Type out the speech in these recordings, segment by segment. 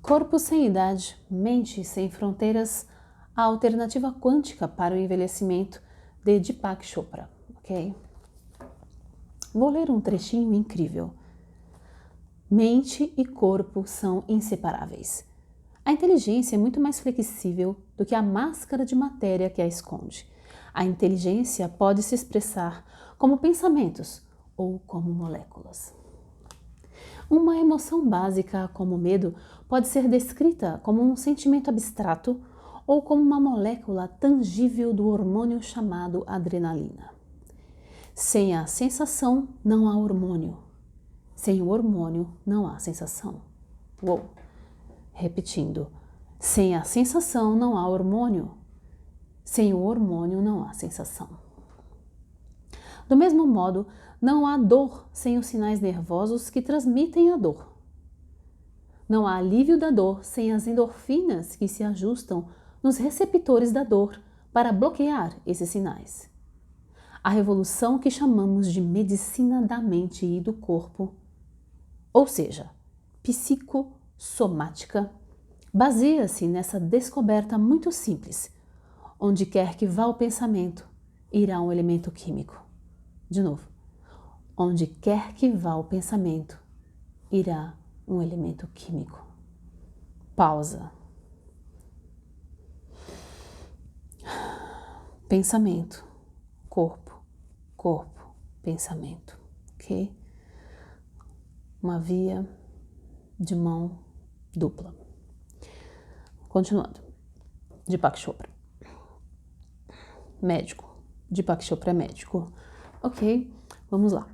Corpo sem idade, mente sem fronteiras, a alternativa quântica para o envelhecimento, de Deepak Chopra, ok? Vou ler um trechinho incrível. Mente e corpo são inseparáveis. A inteligência é muito mais flexível do que a máscara de matéria que a esconde. A inteligência pode se expressar como pensamentos ou como moléculas. Uma emoção básica, como o medo, pode ser descrita como um sentimento abstrato ou como uma molécula tangível do hormônio chamado adrenalina. Sem a sensação, não há hormônio. Sem o hormônio, não há sensação. Uou! Repetindo. Sem a sensação, não há hormônio. Sem o hormônio, não há sensação. Do mesmo modo, não há dor sem os sinais nervosos que transmitem a dor. Não há alívio da dor sem as endorfinas que se ajustam nos receptores da dor para bloquear esses sinais. A revolução que chamamos de medicina da mente e do corpo, ou seja, psicossomática, baseia-se nessa descoberta muito simples. Onde quer que vá o pensamento, irá um elemento químico. De novo. Onde quer que vá o pensamento, irá um elemento químico. Pausa. Pensamento, corpo, corpo, pensamento, ok? Uma via de mão dupla. Continuando. Deepak Chopra. Médico. Deepak Chopra é médico. Ok, vamos lá.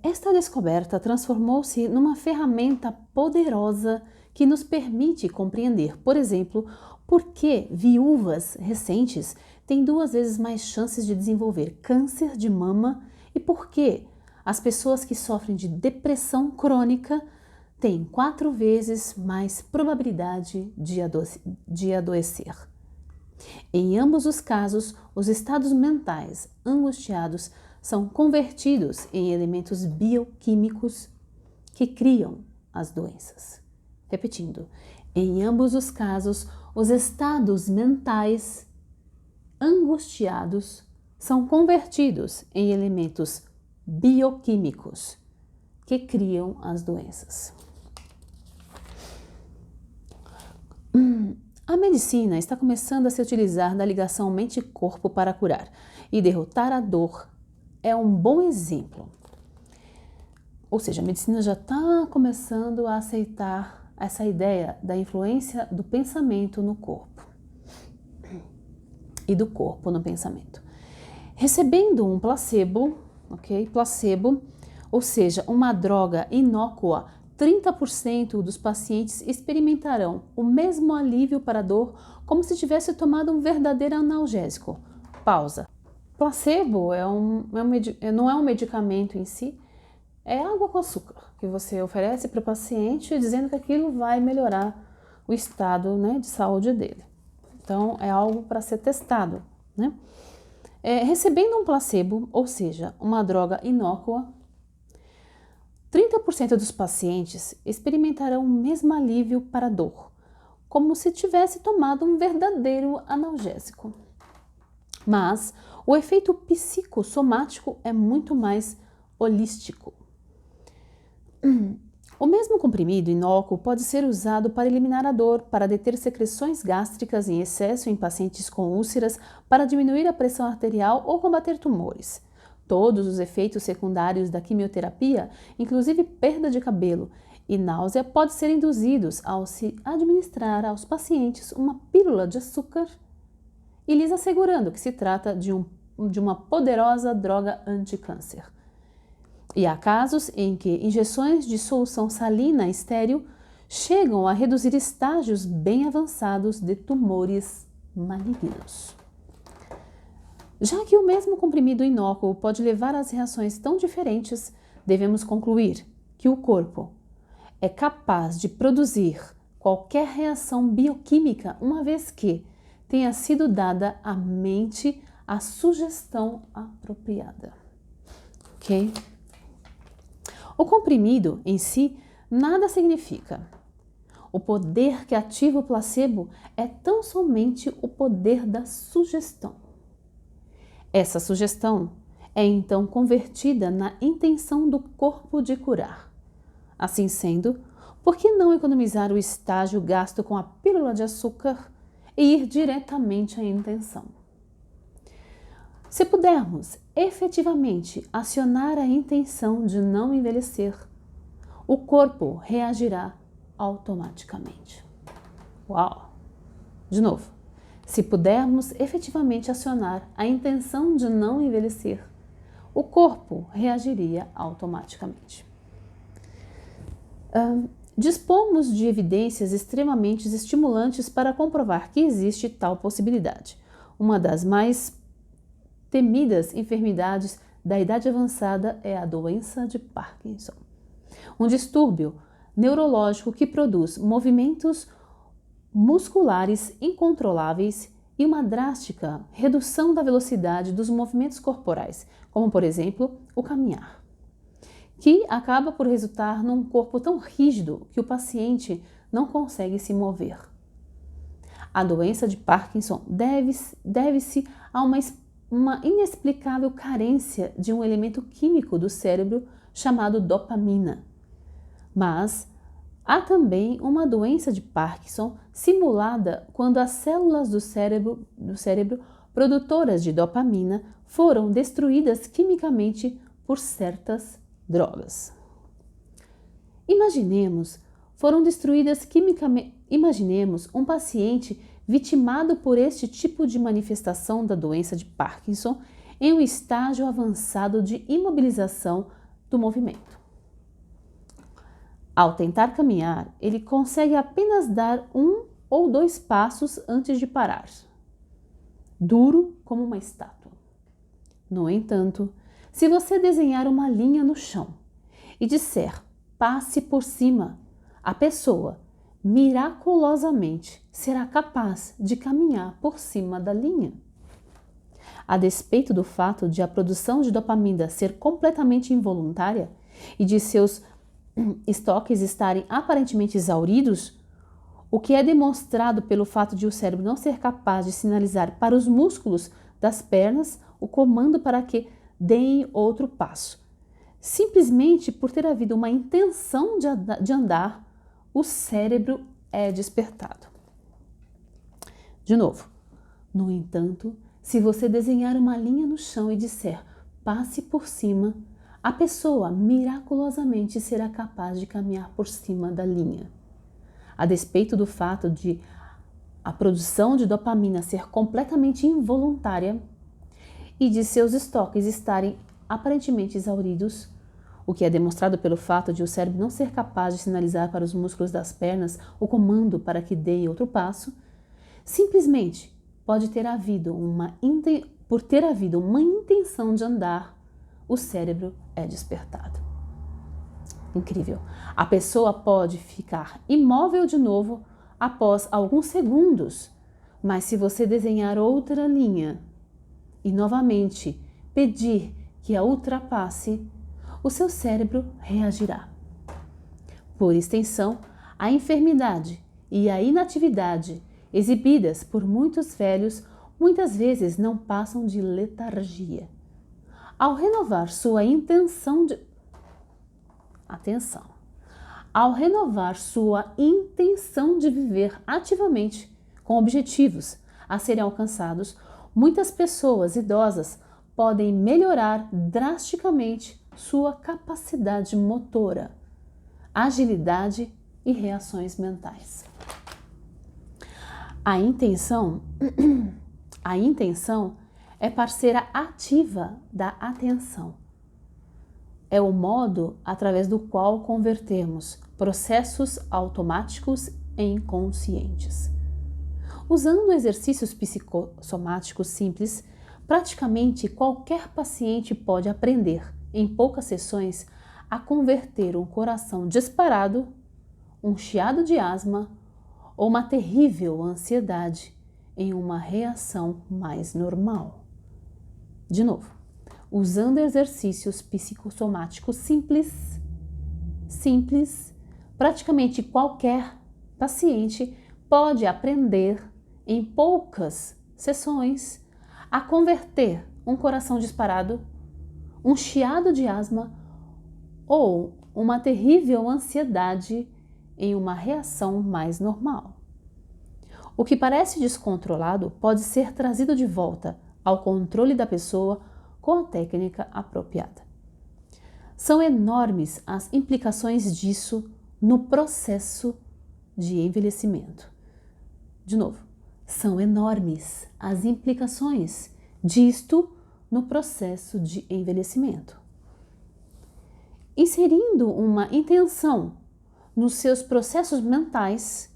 Esta descoberta transformou-se numa ferramenta poderosa que nos permite compreender, por exemplo, por que viúvas recentes têm 2 vezes mais chances de desenvolver câncer de mama e por que as pessoas que sofrem de depressão crônica têm 4 vezes mais probabilidade de adoecer. Em ambos os casos, os estados mentais angustiados são convertidos em elementos bioquímicos que criam as doenças. Repetindo, em ambos os casos, os estados mentais angustiados são convertidos em elementos bioquímicos que criam as doenças. A medicina está começando a se utilizar da ligação mente-corpo para curar, e derrotar a dor é um bom exemplo. Ou seja, a medicina já está começando a aceitar essa ideia da influência do pensamento no corpo e do corpo no pensamento. Recebendo um placebo, ok? Placebo, ou seja, uma droga inócua, 30% dos pacientes experimentarão o mesmo alívio para a dor como se tivesse tomado um verdadeiro analgésico. Pausa. Placebo não é um medicamento em si, é água com açúcar que você oferece para o paciente dizendo que aquilo vai melhorar o estado, né, de saúde dele. Então, é algo para ser testado, né? Recebendo um placebo, ou seja, uma droga inócua, 30% dos pacientes experimentarão o mesmo alívio para a dor, como se tivesse tomado um verdadeiro analgésico. Mas o efeito psicossomático é muito mais holístico. O mesmo comprimido inócuo pode ser usado para eliminar a dor, para deter secreções gástricas em excesso em pacientes com úlceras, para diminuir a pressão arterial ou combater tumores. Todos os efeitos secundários da quimioterapia, inclusive perda de cabelo e náusea, podem ser induzidos ao se administrar aos pacientes uma pílula de açúcar e lhes assegurando que se trata de uma poderosa droga anti-câncer. E há casos em que injeções de solução salina estéril chegam a reduzir estágios bem avançados de tumores malignos. Já que o mesmo comprimido inócuo pode levar a reações tão diferentes, devemos concluir que o corpo é capaz de produzir qualquer reação bioquímica uma vez que tenha sido dada à mente a sugestão apropriada. Ok? O comprimido em si nada significa. O poder que ativa o placebo é tão somente o poder da sugestão. Essa sugestão é então convertida na intenção do corpo de curar. Assim sendo, por que não economizar o estágio gasto com a pílula de açúcar e ir diretamente à intenção? Se pudermos efetivamente acionar a intenção de não envelhecer, o corpo reagirá automaticamente. Uau! De novo, se pudermos efetivamente acionar a intenção de não envelhecer, o corpo reagiria automaticamente. Dispomos de evidências extremamente estimulantes para comprovar que existe tal possibilidade. Uma das mais temidas enfermidades da idade avançada é a doença de Parkinson, um distúrbio neurológico que produz movimentos musculares incontroláveis e uma drástica redução da velocidade dos movimentos corporais, como por exemplo o caminhar, que acaba por resultar num corpo tão rígido que o paciente não consegue se mover. A doença de Parkinson deve-se a uma inexplicável carência de um elemento químico do cérebro chamado dopamina. Mas há também uma doença de Parkinson simulada quando as células do cérebro produtoras de dopamina foram destruídas quimicamente por certas drogas. Imaginemos um paciente vitimado por este tipo de manifestação da doença de Parkinson em um estágio avançado de imobilização do movimento. Ao tentar caminhar, ele consegue apenas dar 1 ou 2 passos antes de parar, duro como uma estátua. No entanto, se você desenhar uma linha no chão e disser passe por cima, a pessoa miraculosamente será capaz de caminhar por cima da linha. A despeito do fato de a produção de dopamina ser completamente involuntária e de seus estoques estarem aparentemente exauridos, o que é demonstrado pelo fato de o cérebro não ser capaz de sinalizar para os músculos das pernas o comando para que deem outro passo. Simplesmente por ter havido uma intenção de andar, o cérebro é despertado. De novo, no entanto, se você desenhar uma linha no chão e disser passe por cima, a pessoa miraculosamente será capaz de caminhar por cima da linha. A despeito do fato de a produção de dopamina ser completamente involuntária e de seus estoques estarem aparentemente exauridos, o que é demonstrado pelo fato de o cérebro não ser capaz de sinalizar para os músculos das pernas o comando para que deem outro passo, simplesmente por ter havido uma intenção de andar, o cérebro é despertado. Incrível! A pessoa pode ficar imóvel de novo após alguns segundos, mas se você desenhar outra linha e novamente pedir que a ultrapasse, o seu cérebro reagirá. Por extensão, a enfermidade e a inatividade exibidas por muitos velhos muitas vezes não passam de letargia. Ao renovar sua intenção de viver ativamente com objetivos a serem alcançados, muitas pessoas idosas podem melhorar drasticamente sua capacidade motora, agilidade e reações mentais. A intenção é parceira ativa da atenção. É o modo através do qual convertemos processos automáticos em conscientes. Usando exercícios psicossomáticos simples, praticamente qualquer paciente pode aprender, em poucas sessões, a converter um coração disparado, um chiado de asma ou uma terrível ansiedade em uma reação mais normal. De novo, usando exercícios psicossomáticos simples, praticamente qualquer paciente pode aprender em poucas sessões a converter um coração disparado, um chiado de asma ou uma terrível ansiedade em uma reação mais normal. O que parece descontrolado pode ser trazido de volta ao controle da pessoa com a técnica apropriada. São enormes as implicações disso no processo de envelhecimento. De novo, são enormes as implicações disto no processo de envelhecimento. Inserindo uma intenção nos seus processos mentais,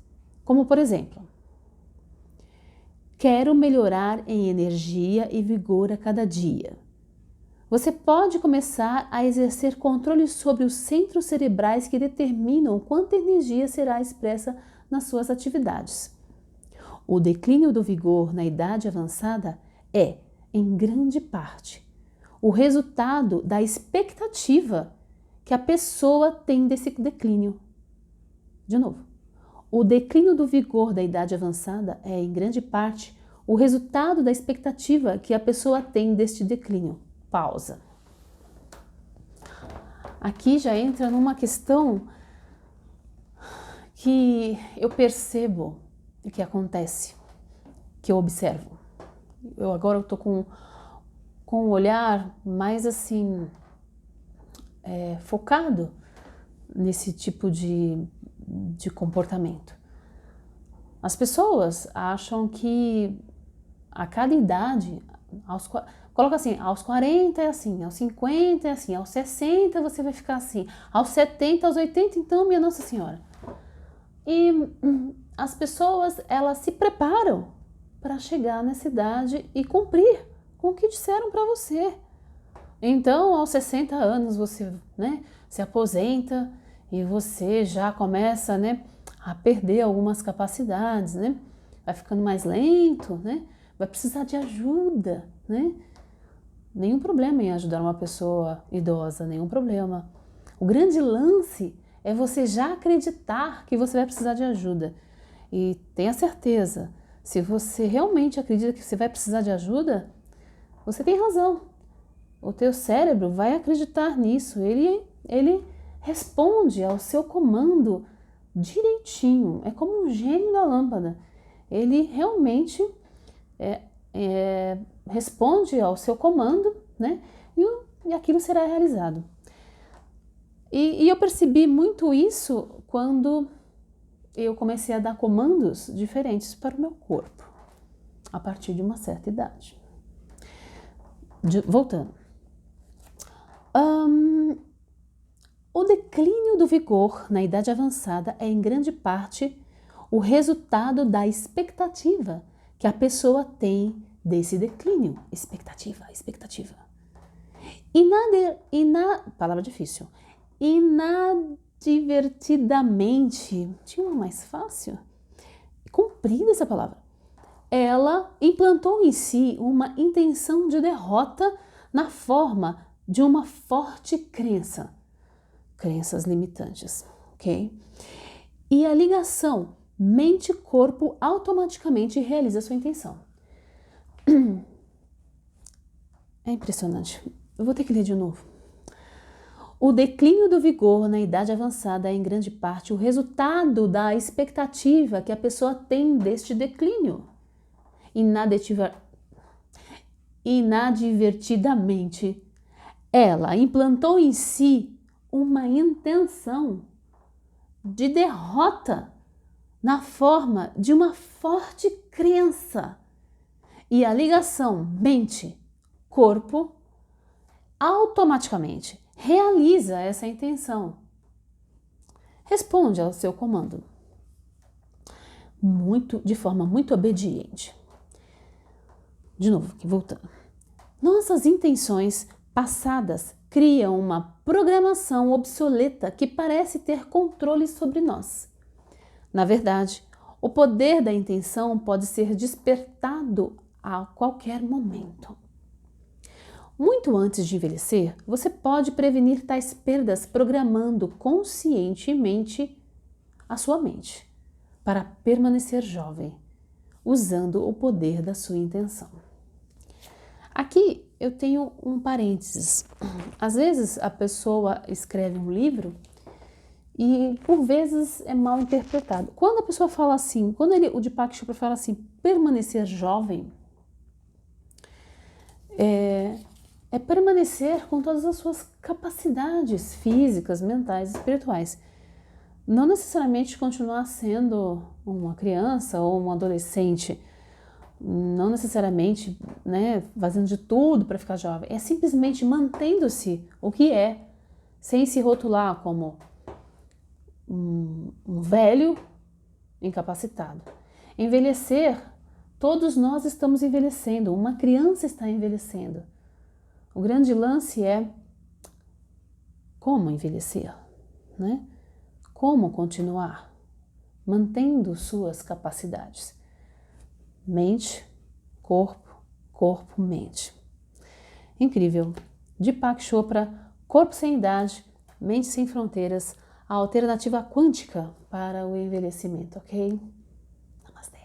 como por exemplo, quero melhorar em energia e vigor a cada dia. Você pode começar a exercer controle sobre os centros cerebrais que determinam quanta energia será expressa nas suas atividades. O declínio do vigor na idade avançada é, em grande parte, o resultado da expectativa que a pessoa tem desse declínio. De novo, o declínio do vigor da idade avançada é, em grande parte, o resultado da expectativa que a pessoa tem deste declínio. Pausa. Aqui já entra numa questão que eu percebo que acontece, que eu observo. Agora eu tô com um olhar mais assim, focado nesse tipo de comportamento. As pessoas acham que a cada idade, coloca assim, aos 40 é assim, aos 50 é assim, aos 60 você vai ficar assim, aos 70, aos 80, então, minha Nossa Senhora. E as pessoas, elas se preparam para chegar nessa idade e cumprir com o que disseram para você. Então, aos 60 anos você, se aposenta e você já começa, a perder algumas capacidades, Vai ficando mais lento, Vai precisar de ajuda, Nenhum problema em ajudar uma pessoa idosa, nenhum problema. O grande lance é você já acreditar que você vai precisar de ajuda. E tenha certeza, se você realmente acredita que você vai precisar de ajuda, você tem razão. O teu cérebro vai acreditar nisso. Ele responde ao seu comando direitinho. É como um gênio da lâmpada. Ele realmente responde ao seu comando, e aquilo será realizado. E eu percebi muito isso quando eu comecei a dar comandos diferentes para o meu corpo, a partir de uma certa idade. Voltando. O declínio do vigor na idade avançada é, em grande parte, o resultado da expectativa que a pessoa tem desse declínio. Expectativa. Palavra difícil. Inadvertidamente, tinha uma mais fácil? Comprida essa palavra. Ela implantou em si uma intenção de derrota na forma de uma forte crenças limitantes, ok? E a ligação mente-corpo automaticamente realiza sua intenção. É impressionante. Eu vou ter que ler de novo. O declínio do vigor na idade avançada é, em grande parte, o resultado da expectativa que a pessoa tem deste declínio. Inadvertidamente, ela implantou em si uma intenção de derrota na forma de uma forte crença. E a ligação mente-corpo automaticamente realiza essa intenção. Responde ao seu comando. De forma muito obediente. De novo, aqui voltando. Nossas intenções passadas criam uma programação obsoleta que parece ter controle sobre nós. Na verdade, o poder da intenção pode ser despertado a qualquer momento. Muito antes de envelhecer, você pode prevenir tais perdas programando conscientemente a sua mente. para permanecer jovem, usando o poder da sua intenção. Aqui eu tenho um parênteses. Às vezes a pessoa escreve um livro e por vezes é mal interpretado. Quando a pessoa fala assim, o Deepak Chopra fala assim, permanecer jovem, é permanecer com todas as suas capacidades físicas, mentais, espirituais. Não necessariamente continuar sendo uma criança ou um adolescente, não necessariamente, né, fazendo de tudo para ficar jovem, é simplesmente mantendo-se o que é, sem se rotular como um velho incapacitado. Envelhecer, todos nós estamos envelhecendo, uma criança está envelhecendo. O grande lance é como envelhecer, né? Como continuar mantendo suas capacidades. Mente, corpo, corpo, mente. Incrível. Deepak Chopra, corpo sem idade, mente sem fronteiras, a alternativa quântica para o envelhecimento, ok? Namastê.